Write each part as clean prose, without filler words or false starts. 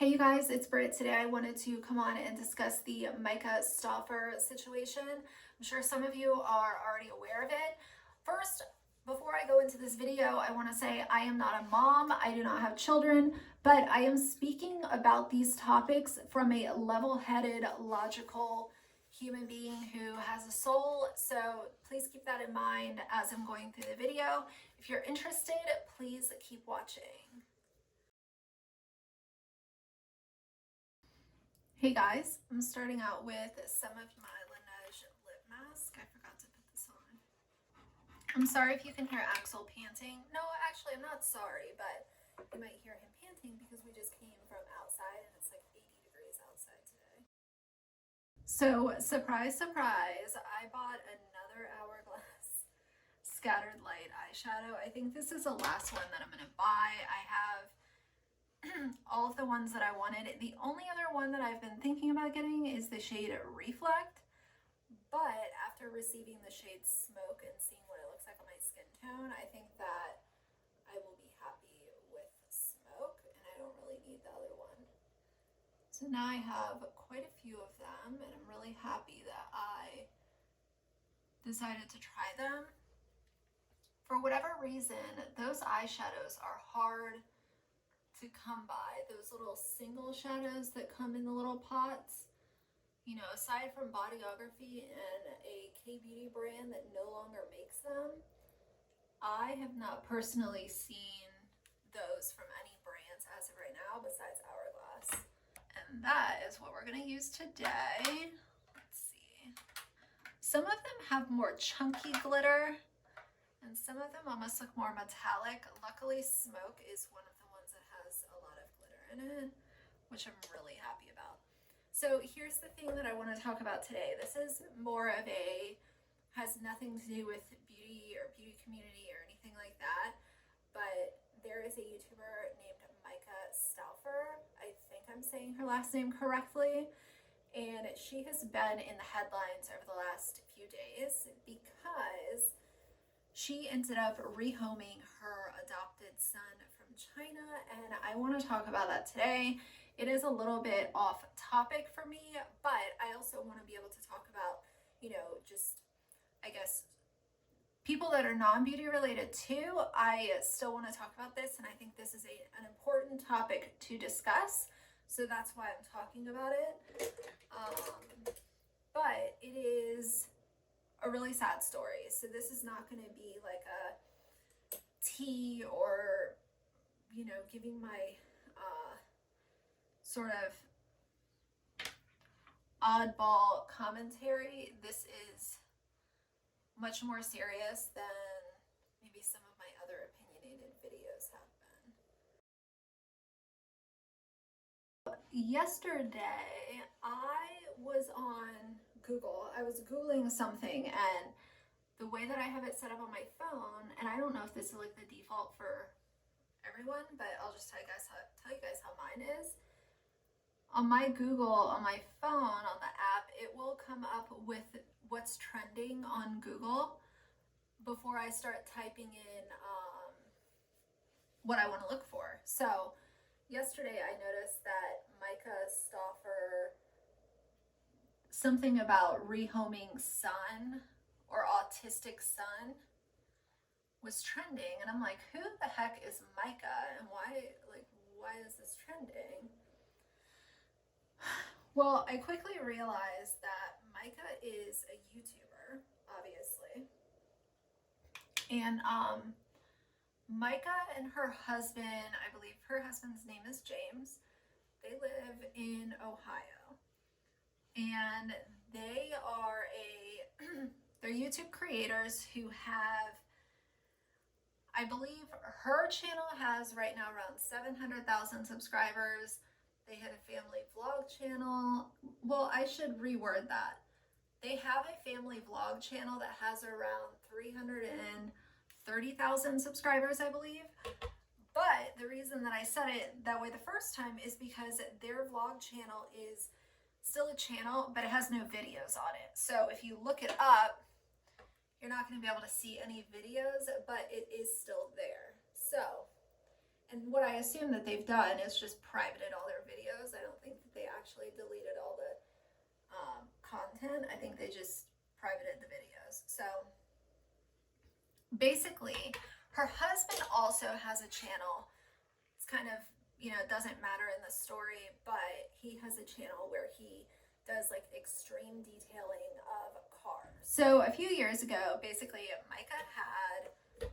Hey you guys, it's Britt. Today I wanted to come on and discuss the Myka Stauffer situation. I'm sure some of you are already aware of it. First, before I go into this video, I want to say I am not a mom, I do not have children, but I am speaking about these topics from a level-headed, logical human being who has a soul. So please keep that in mind as I'm going through the video. If you're interested, please keep watching. Hey guys, I'm starting out with some of my Laneige lip mask. I forgot to put this on. I'm sorry if you can hear Axel panting. No, actually, I'm not sorry, but you might hear him panting because we just came from outside and it's like 80 degrees outside today. So, surprise, surprise, I bought another Hourglass Scattered Light eyeshadow. I think this is the last one that I'm going to buy. I have all of the ones that I wanted. The only other one that I've been thinking about getting is the shade Reflect, but after receiving the shade Smoke and seeing what it looks like on my skin tone, I think that I will be happy with Smoke and I don't really need the other one. So now I have quite a few of them and I'm really happy that I decided to try them. For whatever reason, those eyeshadows are hard to come by. Those little single shadows that come in the little pots, you know, aside from Bodyography and a K-beauty brand that no longer makes them, I have not personally seen those from any brands as of right now besides Hourglass. And that is what we're going to use today. Let's see. Some of them have more chunky glitter and some of them almost look more metallic. Luckily, Smoke is one of the ones that has a lot of glitter in it, which I'm really happy about. So here's the thing that I want to talk about today. This is more of a, has nothing to do with beauty or beauty community or anything like that, but there is a YouTuber named Myka Stauffer. I think I'm saying her last name correctly. And she has been in the headlines over the last few days because she ended up rehoming her adopted son from China, and I want to talk about that today. It is a little bit off topic for me, but I also want to be able to talk about, you know, just, I guess, people that are non-beauty related too. I still want to talk about this, and I think this is an important topic to discuss, so that's why I'm talking about it. But it is a really sad story. So this is not going to be like a tea or, you know, giving my sort of oddball commentary. This is much more serious than maybe some of my other opinionated videos have been. Yesterday, I was on Google. I was Googling something, and the way that I have it set up on my phone, and I don't know if this is like the default for everyone, but I'll just tell you guys how mine is. On my Google, on my phone, on the app, it will come up with what's trending on Google before I start typing in what I want to look for. So yesterday I noticed that Myka Stauffer, something about rehoming son or autistic son, was trending, and I'm like, who the heck is Myka and why is this trending? Well, I quickly realized that Myka is a YouTuber, obviously. And Myka and her husband, I believe her husband's name is James, they live in Ohio. And they are they're YouTube creators who have, I believe her channel has right now around 700,000 subscribers. They had a family vlog channel. Well, I should reword that. They have a family vlog channel that has around 330,000 subscribers, I believe. But the reason that I said it that way the first time is because their vlog channel is still a channel, but it has no videos on it. So if you look it up, you're not going to be able to see any videos, but it is still there. So, and what I assume that they've done is just privated all their videos. content. I think they just privated the videos. So basically, her husband also has a channel. It's kind of, you know, it doesn't matter in the story, but he has a channel where he does like extreme detailing of cars. So a few years ago, basically, Myka had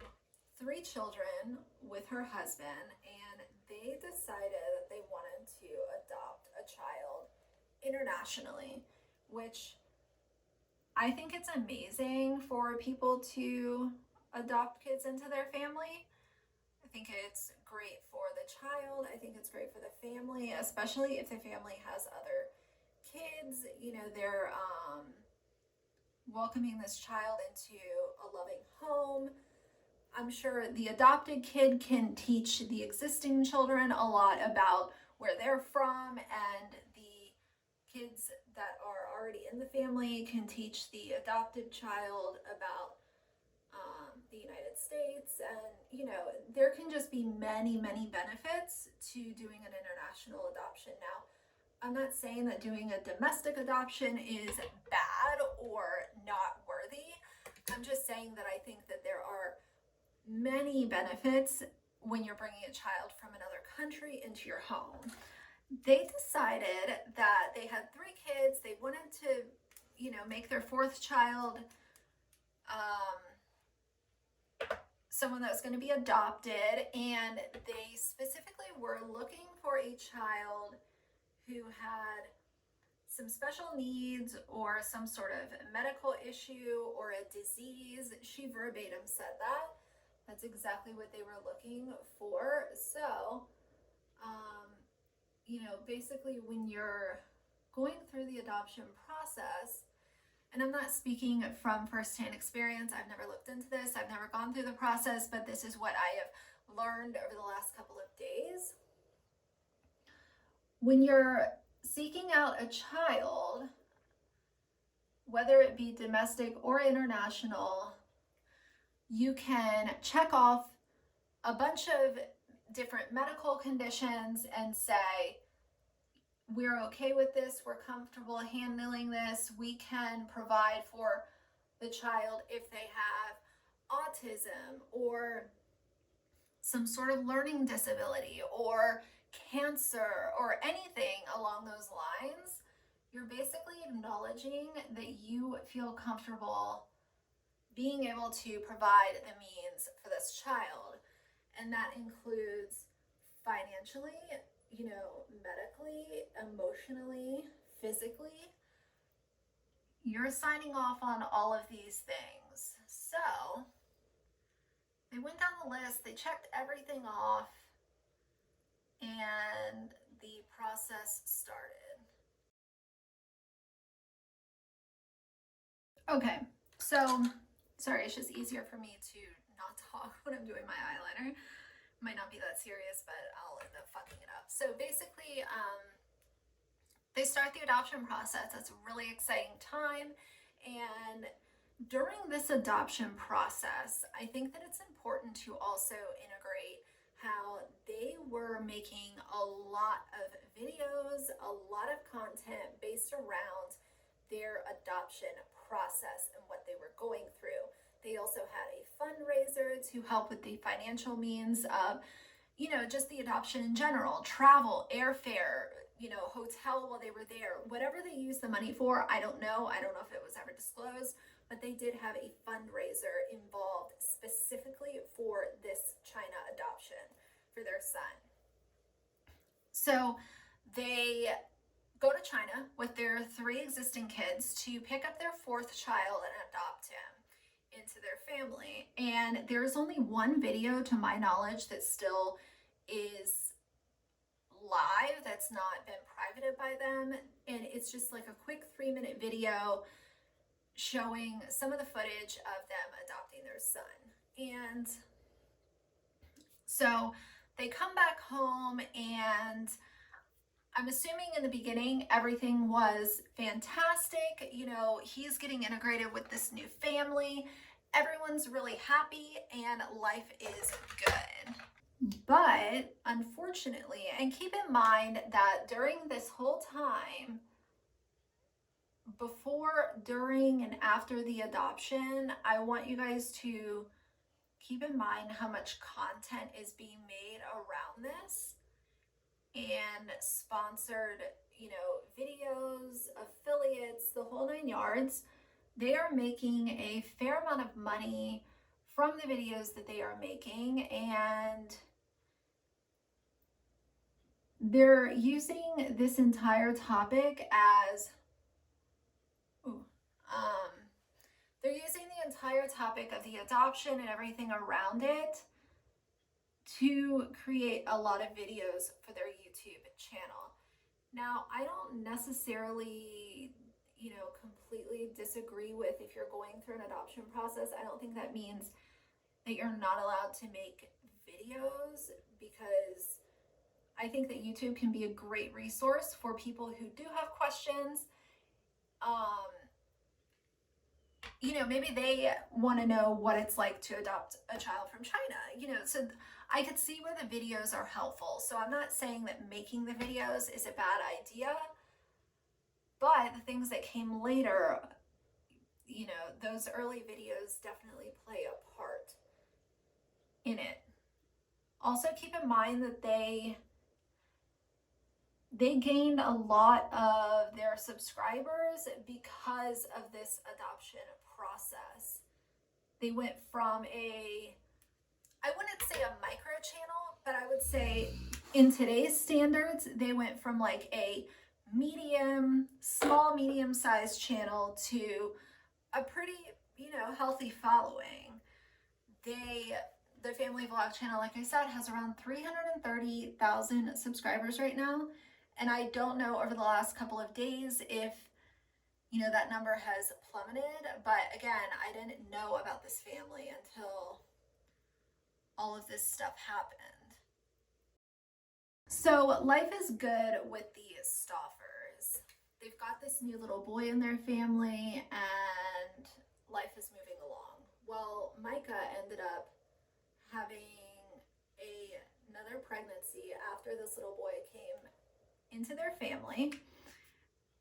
3 children with her husband, and they decided that they wanted to adopt a child internationally, which I think it's amazing for people to adopt kids into their family. I think it's great for the child. I think it's great for the family, especially if the family has other kids. You know, they're welcoming this child into a loving home. I'm sure the adopted kid can teach the existing children a lot about where they're from, and the kids that are already in the family can teach the adopted child about the United States. And, you know, there can just be many, many benefits to doing an international adoption. Now, I'm not saying that doing a domestic adoption is bad or not worthy. I'm just saying that I think that there are many benefits when you're bringing a child from another country into your home. They decided that they had 3 kids. They wanted to, you know, make their 4th child someone that was going to be adopted, and they specifically were looking for a child who had some special needs or some sort of medical issue or a disease. She verbatim said that. That's exactly what they were looking for. So, you know, basically when you're going through the adoption process, and I'm not speaking from firsthand experience, I've never looked into this, I've never gone through the process, but this is what I have learned over the last couple of days. When you're seeking out a child, whether it be domestic or international, you can check off a bunch of different medical conditions and say, we're okay with this, we're comfortable handling this, we can provide for the child if they have autism or some sort of learning disability or cancer or anything along those lines. You're basically acknowledging that you feel comfortable being able to provide the means for this child. And that includes financially, you know, medically, emotionally, physically. You're signing off on all of these things. So they went down the list, they checked everything off, and the process started. Okay, so sorry, it's just easier for me to not talk when I'm doing my eyeliner. Might not be that serious, but I'll end up fucking it up. So basically, they start the adoption process. It's a really exciting time. And during this adoption process, I think that it's important to also integrate how they were making a lot of videos, a lot of content based around their adoption process and what they were going through. They also had a fundraiser to help with the financial means of, you know, just the adoption in general, travel, airfare, you know, hotel while they were there, whatever they used the money for. I don't know. I don't know if it was ever disclosed, but they did have a fundraiser involved specifically for this China adoption for their son. So they go to China with their 3 existing kids to pick up their 4th child and adopt him into their family. And there's only one video, to my knowledge, that still is live, that's not been privated by them. And it's just like a quick 3-minute video showing some of the footage of them adopting their son. And so they come back home, and I'm assuming in the beginning everything was fantastic. You know, he's getting integrated with this new family. Everyone's really happy and life is good. But unfortunately, and keep in mind that during this whole time, before, during, and after the adoption, I want you guys to keep in mind how much content is being made around this, and sponsored, videos, affiliates, the whole 9 yards. They are making a fair amount of money from the videos that they are making, and they're using this entire topic as they're using the entire topic of the adoption and everything around it to create a lot of videos for their YouTube channel. Now, I don't necessarily, completely disagree with if you're going through an adoption process. I don't think that means that you're not allowed to make videos, because I think that YouTube can be a great resource for people who do have questions. Maybe they want to know what it's like to adopt a child from China, so I could see where the videos are helpful. So I'm not saying that making the videos is a bad idea, but the things that came later, those early videos definitely play a part in it. Also, keep in mind that they gained a lot of their subscribers because of this adoption process. They went from I wouldn't say a micro channel, but I would say in today's standards, they went from like a small medium-sized channel to a pretty, healthy following. The family vlog channel, like I said, has around 330,000 subscribers right now. And I don't know over the last couple of days if, that number has plummeted. But again, I didn't know about this family until all of this stuff happened. So life is good with the Stauffers. They've got this new little boy in their family, and life is moving along. Well, Myka ended up having another pregnancy after this little boy came into their family.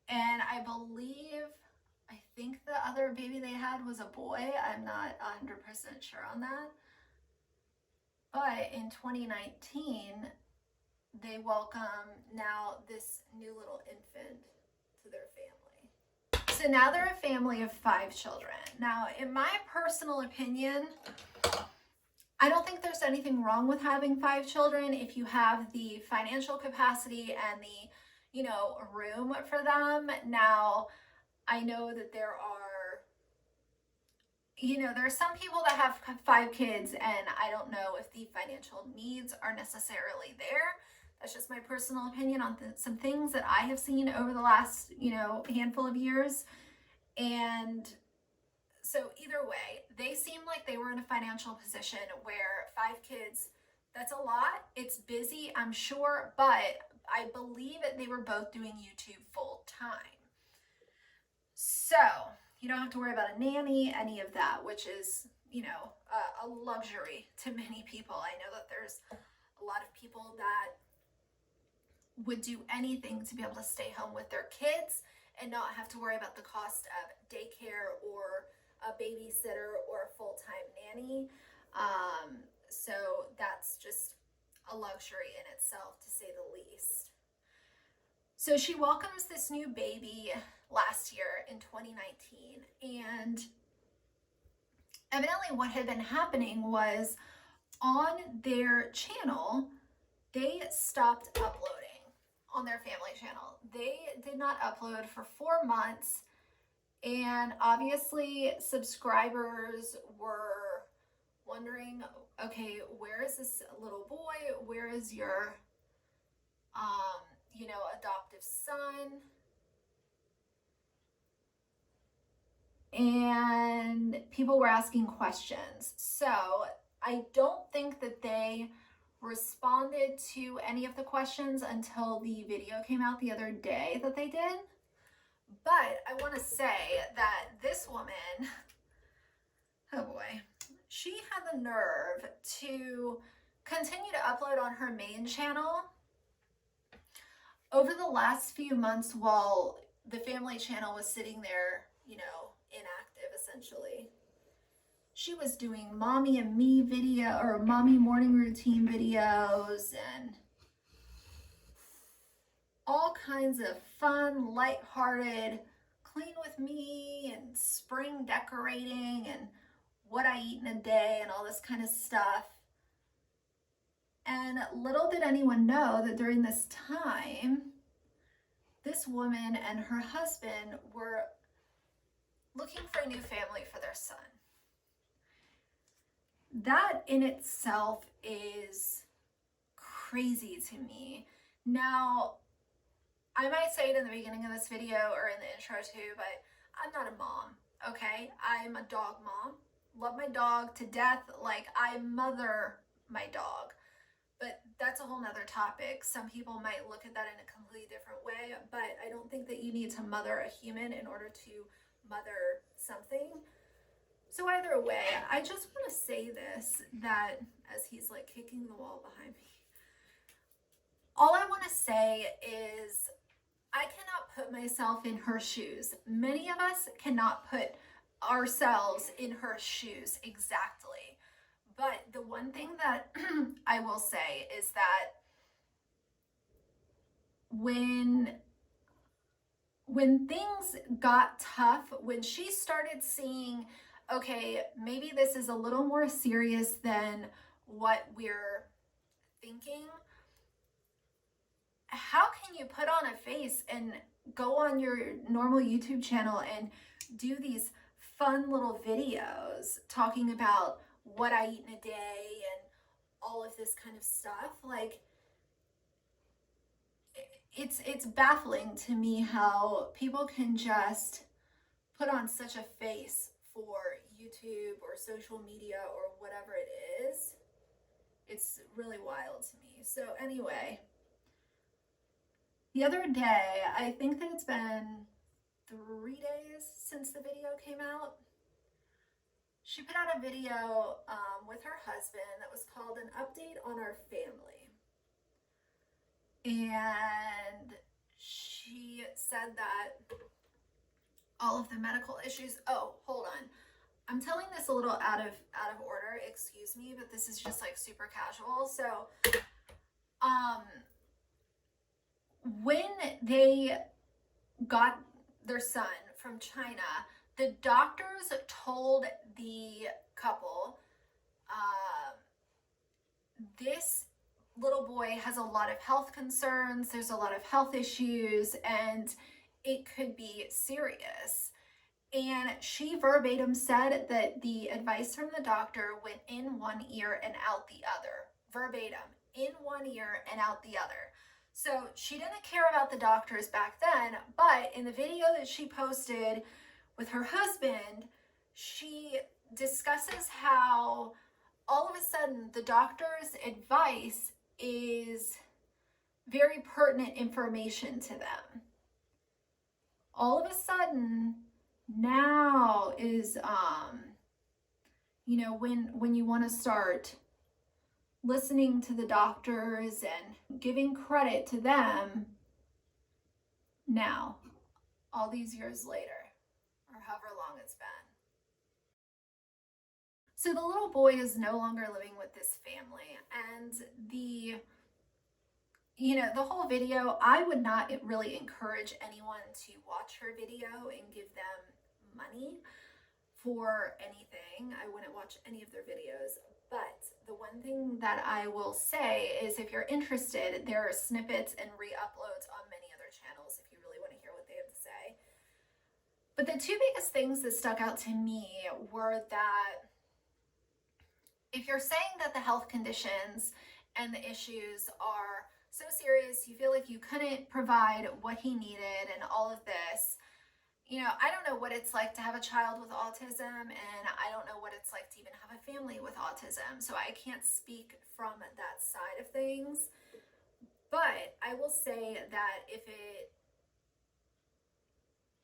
And I think the other baby they had was a boy. I'm not 100% sure on that. But in 2019, they welcome now this new little infant to their family. So now they're a family of 5 children. Now, in my personal opinion, I don't think there's anything wrong with having 5 children if you have the financial capacity and the, room for them. Now, I know that there are some people that have 5 kids, and I don't know if the financial needs are necessarily there. That's just my personal opinion on some things that I have seen over the last, handful of years. And so either way, they seem like they were in a financial position where 5 kids, that's a lot. It's busy, I'm sure, but I believe that they were both doing YouTube full time. So you don't have to worry about a nanny, any of that, which is, a luxury to many people. I know that there's a lot of people that would do anything to be able to stay home with their kids and not have to worry about the cost of daycare or a babysitter or a full-time nanny. So that's just a luxury in itself, to say the least. So she welcomes this new baby last year in 2019, and evidently what had been happening was on their channel, they stopped uploading on their family channel. They did not upload for 4 months, and obviously subscribers were wondering, okay, where is this little boy? Where is your, adoptive son? And people were asking questions. So I don't think that they responded to any of the questions until the video came out the other day that they did. But I want to say that this woman, oh boy, she had the nerve to continue to upload on her main channel over the last few months while the family channel was sitting there, you know, inactive essentially. She was doing mommy and me video or mommy morning routine videos and all kinds of fun, lighthearted, clean with me and spring decorating and what I eat in a day and all this kind of stuff. And little did anyone know that during this time, this woman and her husband were looking for a new family for their son. That in itself is crazy to me. Now, I might say it in the beginning of this video or in the intro too, but I'm not a mom, okay? I'm a dog mom. Love my dog to death. Like, I mother my dog. But that's a whole nother topic. Some people might look at that in a completely different way, but I don't think that you need to mother a human in order to mother something. So either way, I just want to say this, that as he's like kicking the wall behind me, all I want to say is I cannot put myself in her shoes. Many of us cannot put ourselves in her shoes exactly. But the one thing that I will say is that when things got tough, when she started seeing, okay, maybe this is a little more serious than what we're thinking, how can you put on a face and go on your normal YouTube channel and do these fun little videos talking about what I eat in a day and all of this kind of stuff? Like, it's baffling to me how people can just put on such a face for YouTube or social media or whatever it is. It's really wild to me. So anyway, the other day, I think that it's been 3 days since the video came out. She put out a video with her husband that was called An Update on Our Family. And she said that all of the medical issues, oh, hold on. I'm telling this a little out of order, excuse me, but this is just like super casual. So, when they got their son from China, the doctors told the couple, this little boy has a lot of health concerns, there's a lot of health issues, and it could be serious. And she verbatim said that the advice from the doctor went in one ear and out the other. Verbatim, in one ear and out the other. So she didn't care about the doctors back then, but in the video that she posted with her husband, she discusses how all of a sudden the doctor's advice is very pertinent information to them. All of a sudden, now is, you know, when you want to start listening to the doctors and giving credit to them, now, all these years later, or however long it's been. So the little boy is no longer living with this family, and the whole video, I would not really encourage anyone to watch her video and give them money for anything. I wouldn't watch any of their videos. But the one thing that I will say is, if you're interested, there are snippets and re-uploads on many other channels if you really want to hear what they have to say. But the two biggest things that stuck out to me were that if you're saying that the health conditions and the issues are so serious, you feel like you couldn't provide what he needed and all of this, you know, I don't know what it's like to have a child with autism, and I don't know what it's like to even have a family with autism, so I can't speak from that side of things. But I will say that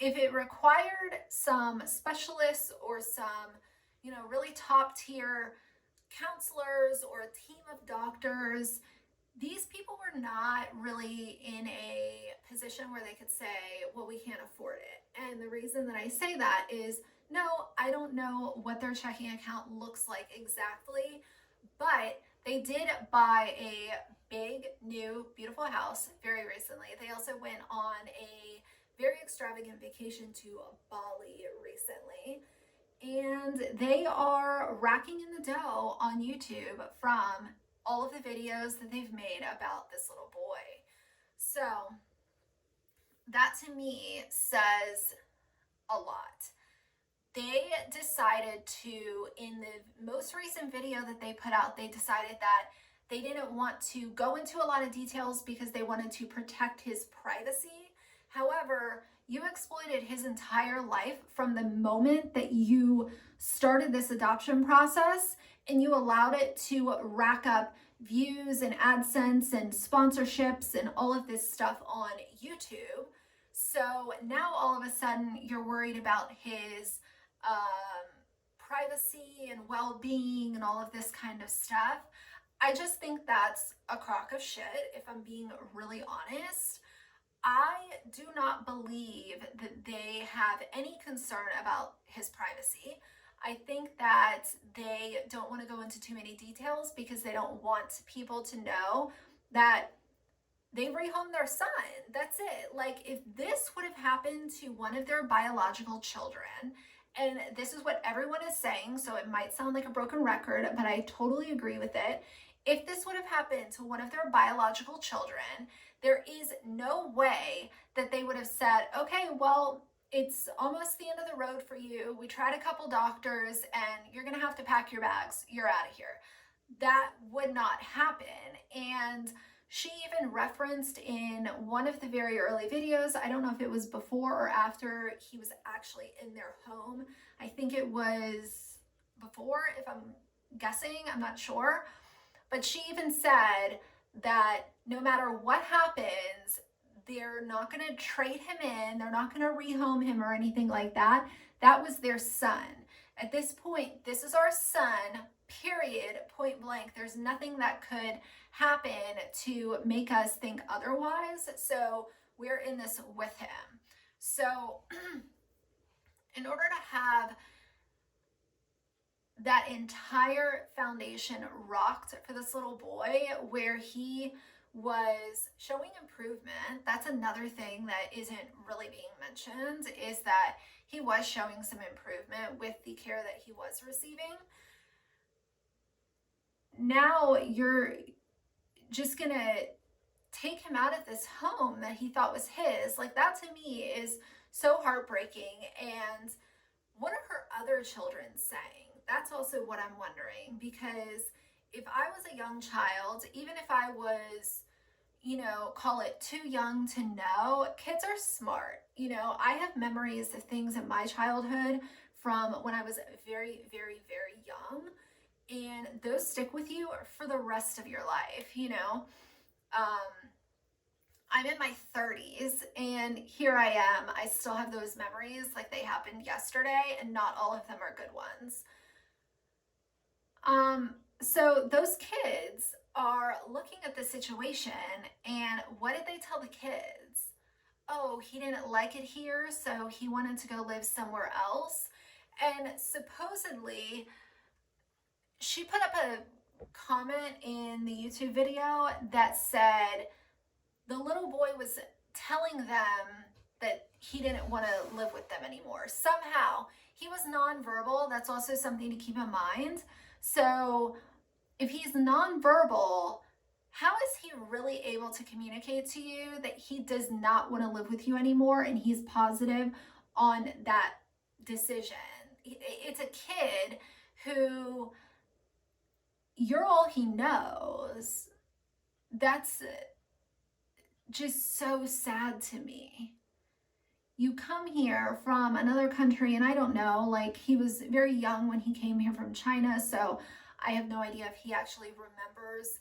if it required some specialists or some, you know, really top tier counselors or a team of doctors, these people were not really in a position where they could say, well, we can't afford it. And the reason that I say that is, no, I don't know what their checking account looks like exactly, but they did buy a big, new, beautiful house very recently. They also went on a very extravagant vacation to Bali recently. And they are racking in the dough on YouTube from all of the videos that they've made about this little boy. So that to me says a lot. They decided to, in the most recent video that they put out, they decided that they didn't want to go into a lot of details because they wanted to protect his privacy. However, you exploited his entire life from the moment that you started this adoption process, and you allowed it to rack up views and AdSense and sponsorships and all of this stuff on YouTube. So now all of a sudden you're worried about his privacy and well-being and all of this kind of stuff. I just think that's a crock of shit, if I'm being really honest. I do not believe that they have any concern about his privacy. I think that they don't want to go into too many details because they don't want people to know that they rehomed their son. That's it. Like, if this would have happened to one of their biological children, and this is what everyone is saying, so it might sound like a broken record, but I totally agree with it. If this would have happened to one of their biological children, there is no way that they would have said, okay, well, it's almost the end of the road for you. We tried a couple doctors and you're going to have to pack your bags. You're out of here. That would not happen. And she even referenced in one of the very early videos, I don't know if it was before or after he was actually in their home. I think it was before, if I'm guessing, I'm not sure. But she even said that no matter what happens, they're not going to trade him in. They're not going to rehome him or anything like that. That was their son. At this point, this is our son, period, point blank. There's nothing that could happen to make us think otherwise. So we're in this with him. So in order to have that entire foundation rocked for this little boy, where he was showing improvement, that's another thing that isn't really being mentioned, is that he was showing some improvement with the care that he was receiving. Now you're just gonna take him out of this home that he thought was his. Like, that to me is so heartbreaking. And what are her other children saying? That's also what I'm wondering, because if I was a young child, even if I was, call it too young to know, kids are smart. I have memories of things in my childhood from when I was very, very, very young, and those stick with you for the rest of your life. I'm in my 30s, and here I am. I still have those memories like they happened yesterday, and not all of them are good ones. So those kids are looking at the situation, and what did they tell the kids? Oh, he didn't like it here, so he wanted to go live somewhere else. And supposedly, she put up a comment in the YouTube video that said the little boy was telling them that he didn't want to live with them anymore. Somehow, he was nonverbal. That's also something to keep in mind. So if he's nonverbal, how is he really able to communicate to you that he does not want to live with you anymore and he's positive on that decision? It's a kid who you're all he knows. That's just so sad to me. You come here from another country, and I don't know, like, he was very young when he came here from China, so I have no idea if he actually remembers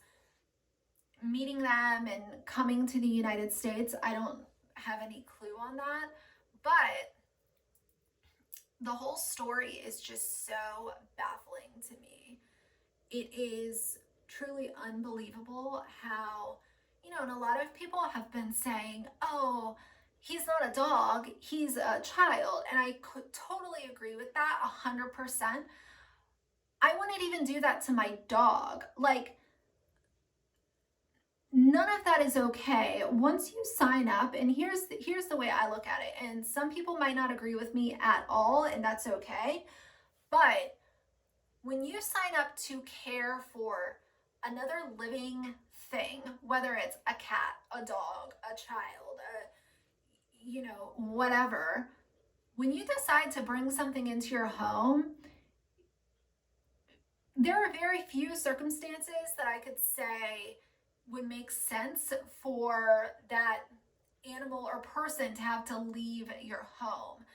meeting them and coming to the United States. I don't have any clue on that, but the whole story is just so baffling to me. It is truly unbelievable how, you know, and a lot of people have been saying, oh, he's not a dog, he's a child. And I could totally agree with that 100%. I wouldn't even do that to my dog. Like, none of that is okay. Once you sign up, and here's the way I look at it, and some people might not agree with me at all, and that's okay. But when you sign up to care for another living thing, whether it's a cat, a dog, a child, you know, whatever, when you decide to bring something into your home, there are very few circumstances that I could say would make sense for that animal or person to have to leave your home.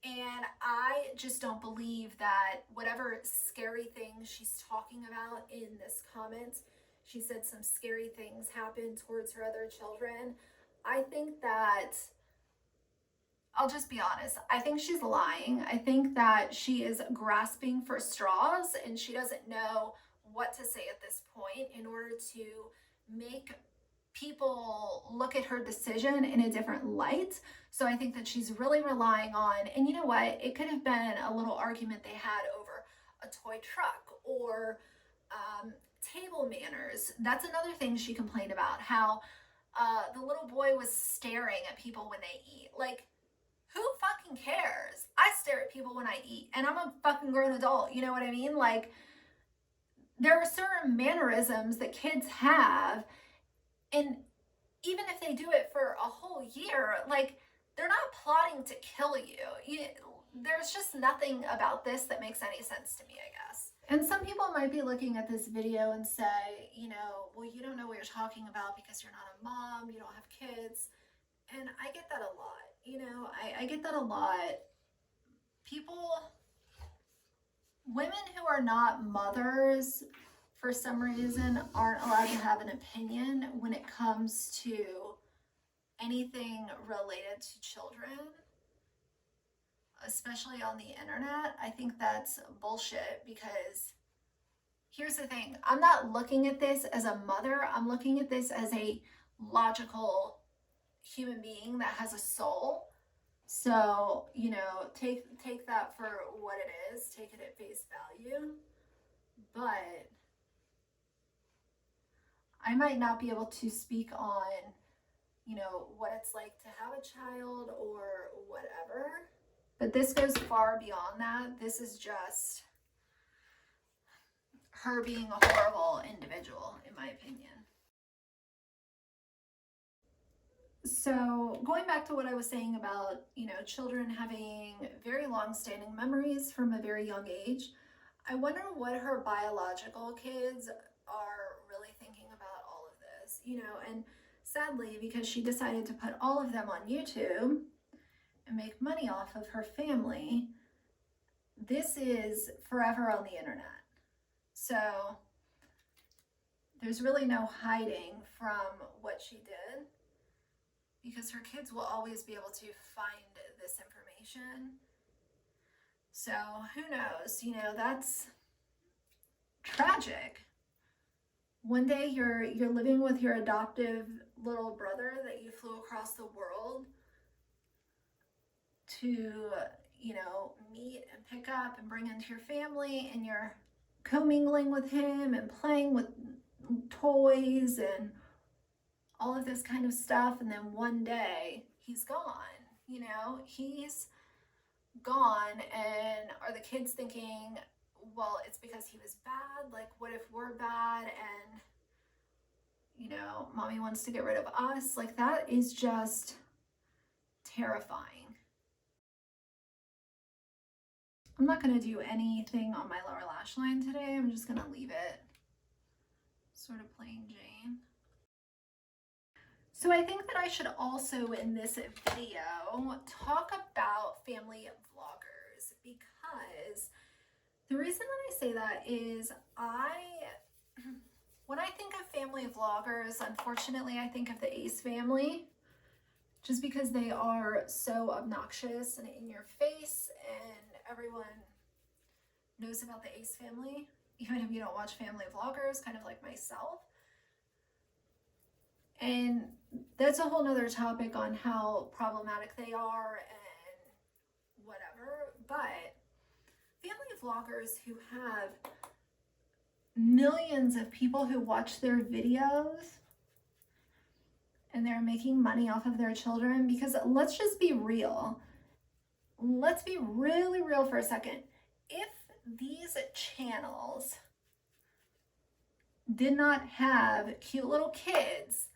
And I just don't believe that whatever scary things she's talking about in this comment, she said some scary things happened towards her other children. I think that, I'll just be honest, I think she's lying. I think that she is grasping for straws and she doesn't know what to say at this point in order to make people look at her decision in a different light. So I think that she's really relying on, and you know what, it could have been a little argument they had over a toy truck or table manners. That's another thing she complained about, how the little boy was staring at people when they eat. Like, who fucking cares? I stare at people when I eat, and I'm a fucking grown adult, you know what I mean? Like, there are certain mannerisms that kids have, and even if they do it for a whole year, like, they're not plotting to kill you. There's just nothing about this that makes any sense to me, I guess. And some people might be looking at this video and say, you know, well, you don't know what you're talking about because you're not a mom, you don't have kids. And I get that a lot. You know, I get that a lot. Women who are not mothers, for some reason, aren't allowed to have an opinion when it comes to anything related to children, especially on the internet. I think that's bullshit, because here's the thing. I'm not looking at this as a mother. I'm looking at this as a logical human being that has a soul. So, you know, take that for what it is. Take it at face value. But I might not be able to speak on, you know, what it's like to have a child or whatever. But this goes far beyond that. This is just her being a horrible individual, in my opinion. So going back to what I was saying about, you know, children having very long-standing memories from a very young age, I wonder what her biological kids are really thinking about all of this, you know, and sadly, because she decided to put all of them on YouTube and make money off of her family, this is forever on the internet. So there's really no hiding from what she did, because her kids will always be able to find this information. So who knows, you know, that's tragic. One day you're living with your adoptive little brother that you flew across the world to, you know, meet and pick up and bring into your family, and you're commingling with him and playing with toys and all of this kind of stuff, and then one day he's gone. You know, he's gone, and are the kids thinking, well, it's because he was bad? Like, what if we're bad and, you know, mommy wants to get rid of us? Like, that is just terrifying. I'm not going to do anything on my lower lash line today. I'm just going to leave it sort of plain Jane. So I think that I should also, in this video, talk about family vloggers, because the reason that I say that is when I think of family vloggers, unfortunately, I think of the Ace family, just because they are so obnoxious and in your face, and everyone knows about the Ace family. even if you don't watch family vloggers, kind of like myself. And that's a whole nother topic on how problematic they are and whatever. But family vloggers who have millions of people who watch their videos and they're making money off of their children, because let's just be real. Let's be really real for a second. If these channels did not have cute little kids,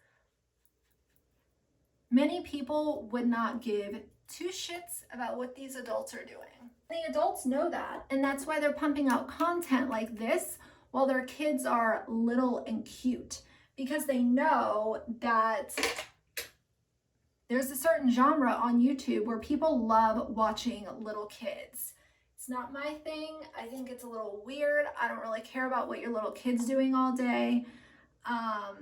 many people would not give two shits about what these adults are doing. The adults know that, and that's why they're pumping out content like this while their kids are little and cute, because they know that there's a certain genre on YouTube where people love watching little kids. It's not my thing. I think it's a little weird. I don't really care about what your little kid's doing all day. I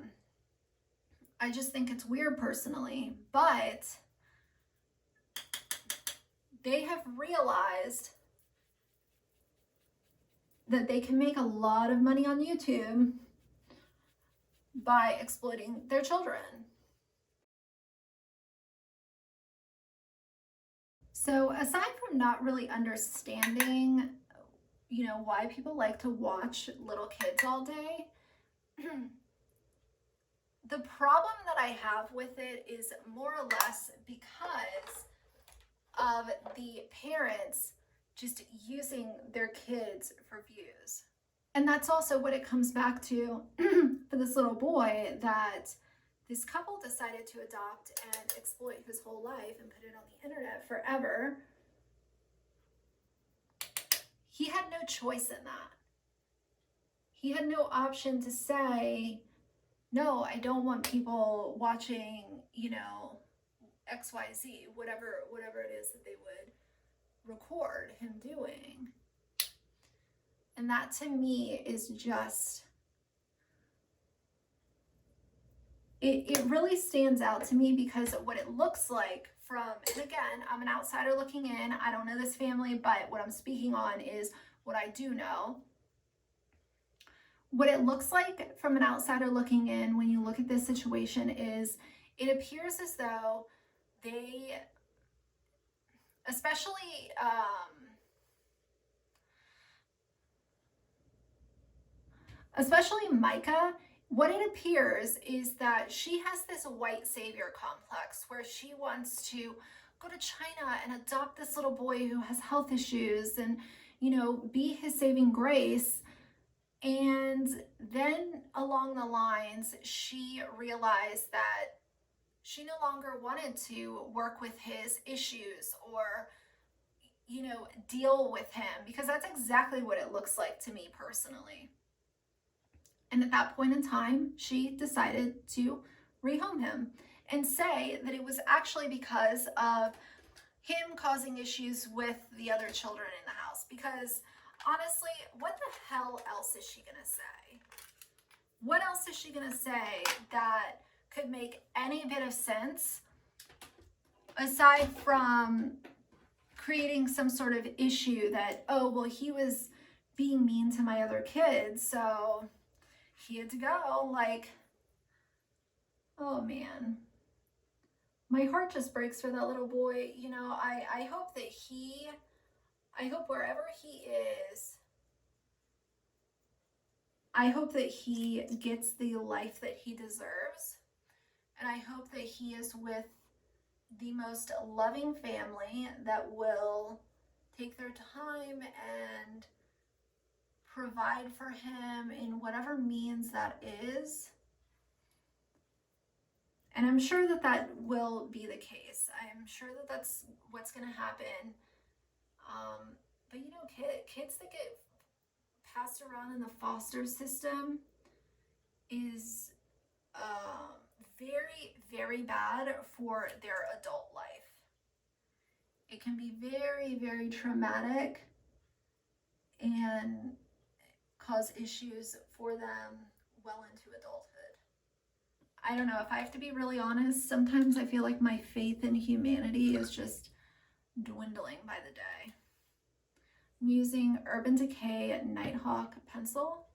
just think it's weird personally, but they have realized that they can make a lot of money on YouTube by exploiting their children. So aside from not really understanding, why people like to watch little kids all day, the problem that I have with it is more or less because of the parents just using their kids for views. And that's also what it comes back to for this little boy, that this couple decided to adopt and exploit his whole life and put it on the internet forever. He had no choice in that. He had no option to say, no, I don't want people watching, XYZ, whatever it is that they would record him doing. And that to me is just, it really stands out to me, because what it looks like from, and again, I'm an outsider looking in, I don't know this family, but what I'm speaking on is what I do know. What it looks like from an outsider looking in when you look at this situation is, it appears as though they, especially Myka, what it appears is that she has this white savior complex where she wants to go to China and adopt this little boy who has health issues and, be his saving grace. And then along the lines, she realized that she no longer wanted to work with his issues or, deal with him, because that's exactly what it looks like to me personally. And at that point in time, she decided to rehome him and say that it was actually because of him causing issues with the other children in the house. Because honestly, what the hell else is she gonna say? What else is she gonna say that could make any bit of sense aside from creating some sort of issue that, oh, well, he was being mean to my other kids, so he had to go? Like, oh man, my heart just breaks for that little boy. I hope that I hope wherever he is, I hope that he gets the life that he deserves. And I hope that he is with the most loving family that will take their time and provide for him in whatever means that is. And I'm sure that that will be the case. I'm sure that that's what's going to happen. But kids that get passed around in the foster system is very, very bad for their adult life. It can be very, very traumatic and cause issues for them well into adulthood. I don't know, if I have to be really honest, sometimes I feel like my faith in humanity is just dwindling by the day. I'm using Urban Decay Nighthawk pencil.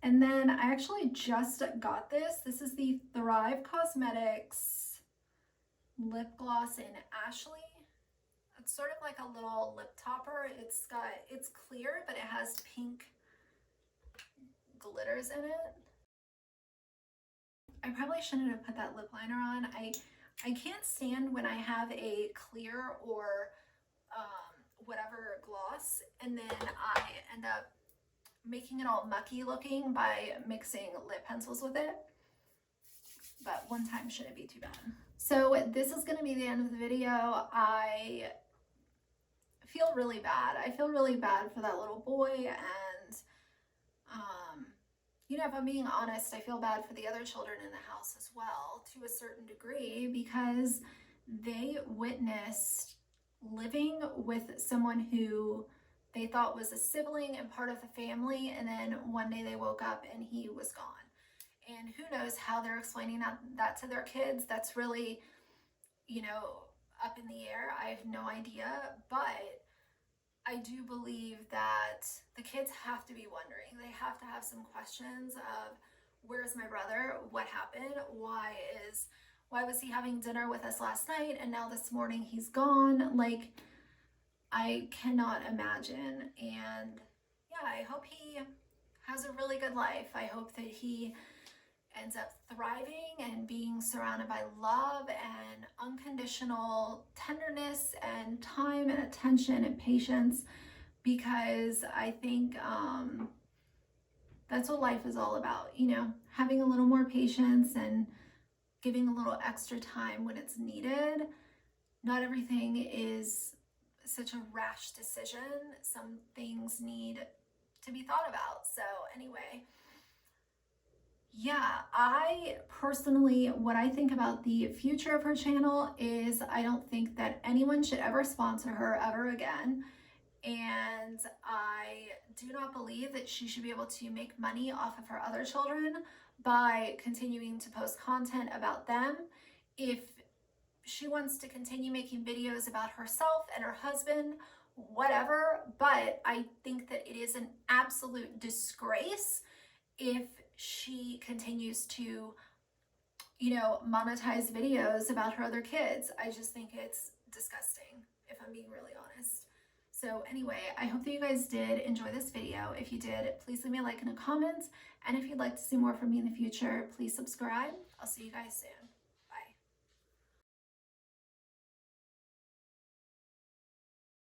And then I actually just got this. This is the Thrive Cosmetics lip gloss in Ashley. It's sort of like a little lip topper. It's clear, but it has pink glitters in it. I probably shouldn't have put that lip liner on. I can't stand when I have a clear or whatever gloss and then I end up making it all mucky looking by mixing lip pencils with it. But one time shouldn't be too bad. So this is going to be the end of the video. I feel really bad. I feel really bad for that little boy, and you know, if I'm being honest, I feel bad for the other children in the house as well, to a certain degree, because they witnessed living with someone who they thought was a sibling and part of the family, and then one day they woke up and he was gone. And who knows how they're explaining that to their kids. That's really, you know, up in the air. I have no idea, but I do believe that the kids have to be wondering. They have to have some questions of, where's my brother? What happened? Why was he having dinner with us last night and now this morning he's gone? Like, I cannot imagine. And yeah, I hope he has a really good life. I hope that he ends up thriving and being surrounded by love and unconditional tenderness and time and attention and patience, because I think that's what life is all about, you know, having a little more patience and giving a little extra time when it's needed. Not everything is such a rash decision. Some things need to be thought about. So anyway, yeah, I personally, what I think about the future of her channel is I don't think that anyone should ever sponsor her ever again. And I do not believe that she should be able to make money off of her other children by continuing to post content about them. If she wants to continue making videos about herself and her husband, whatever, but I think that it is an absolute disgrace if she continues to, you know, monetize videos about her other kids. I just think it's disgusting, if I'm being really honest. So anyway, I hope that you guys did enjoy this video. If you did, please leave me a like and a comment. And if you'd like to see more from me in the future, please subscribe. I'll see you guys soon.